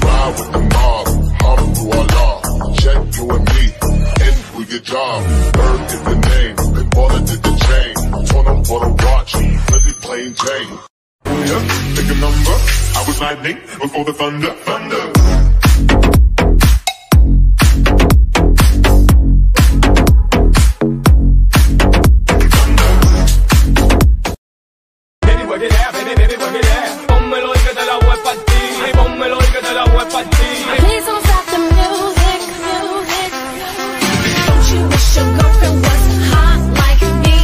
Ride with the mob, I'm through Allah. Check you and me, in for your job. Bird is the name, and baller did the chain. Torn up for the watch, really plain Jane. Yeah, take a number. I was lightning before the thunder. Baby, work it out, baby, work it out. Pónmelo y que te la voy a partir. Pónmelo y que te la voy a partir. Please don't stop the music. Don't you wish your girlfriend was hot like me?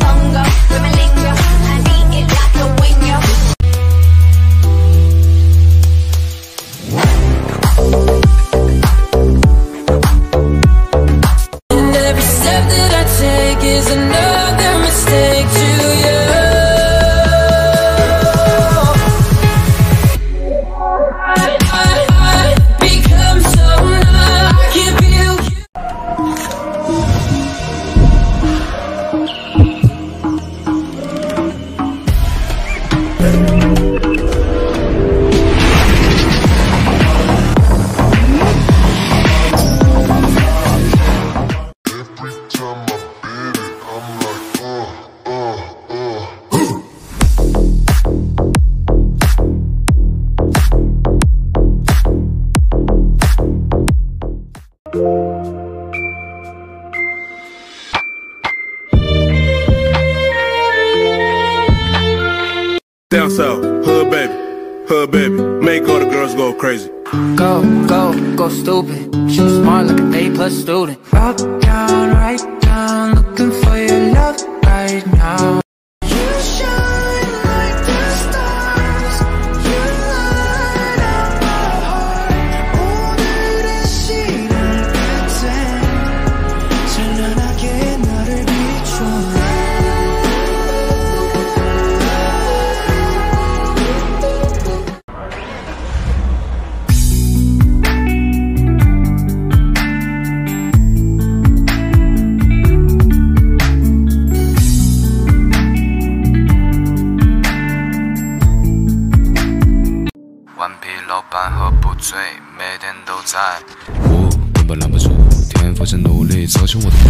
Bongo, women linger, I need it like a winger. And every step that I take is another mistake to you. I become so numb, I can't feel you. Every time I beat it, I'm like, Down south, hood baby, make all the girls go crazy. Go stupid. She was smart like an A+ student. Up, down, right down, looking for your love right now. You shine like the stars. You light up my heart. 오늘의 시를 끝에 찬란하게 나를 비춰.每天都在。我根本拦不住，天赋真努力，走进我的路。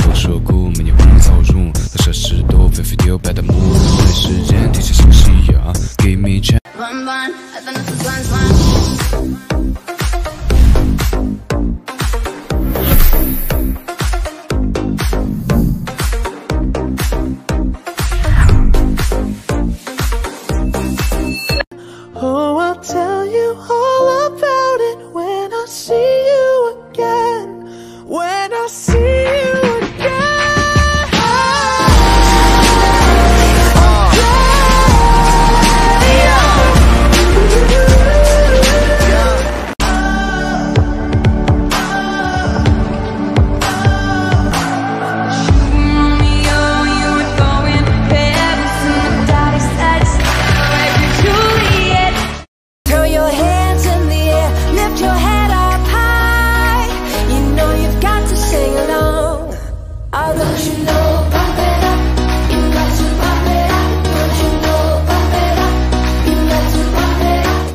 我说苦，没有人造入，那些事都非非丢白的幕。没时间提起新夕阳 ，Give me chance。Oh, I'll tell you all about it when I see you again. When I see you again. Throw your hands in the air, lift your head up high. You know you've got to sing along. Oh, don't you know, pump it up. You got to pump it up. Don't you know, pump it up. You got to pump it up.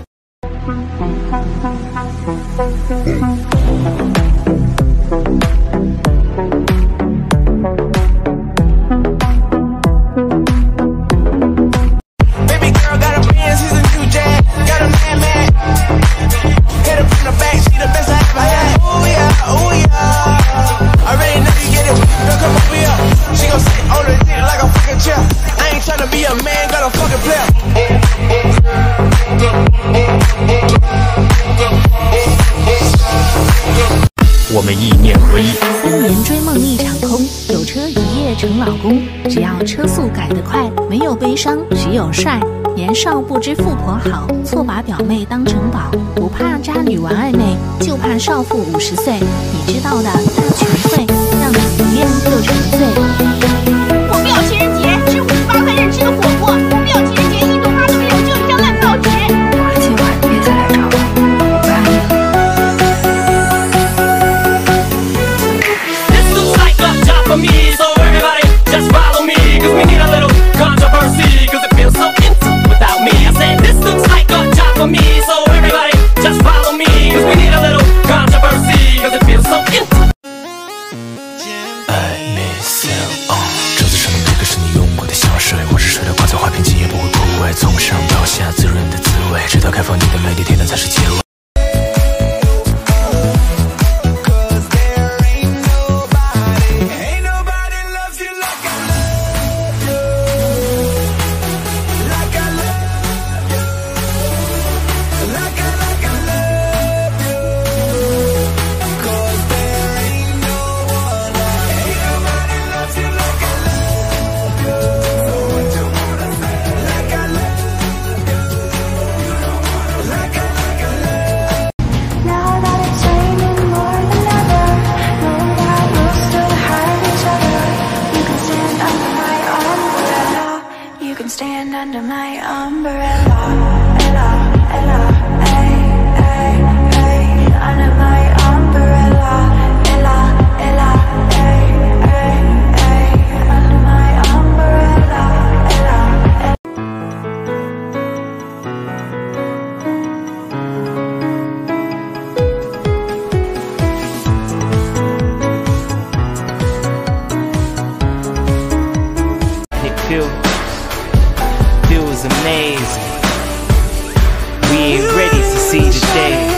Baby girl got a Benz, he's a new jack. Got a man. Hit her from the back, she the best I ever had. Ooh yeah. Already know you get it. Girl, come over here. She gon' sit on the dick like a fucking chair. I ain't tryna be a man, got a fucking player. 我们意念合一。3年追梦一场空，有车一夜成老公。只要车速改得快，没有悲伤，只有帅。年少不知富婆好，错把表妹当成宝。不怕渣女玩暧昧，就怕少妇50岁。你知道的，他全会，让你一恋就沉醉。我不要情人节，吃58块日吃的火锅。不要情人节，1朵花都没有，就一张烂报纸。花千万别开放你的美丽，天亮才是结尾。Stand under my umbrella, ella, ella, ay, ay, ay. Under my umbrella, ella, ella, ay, ay, ay. Under my umbrella, ella, ella. Feels amazing. We ain't ready to see the day.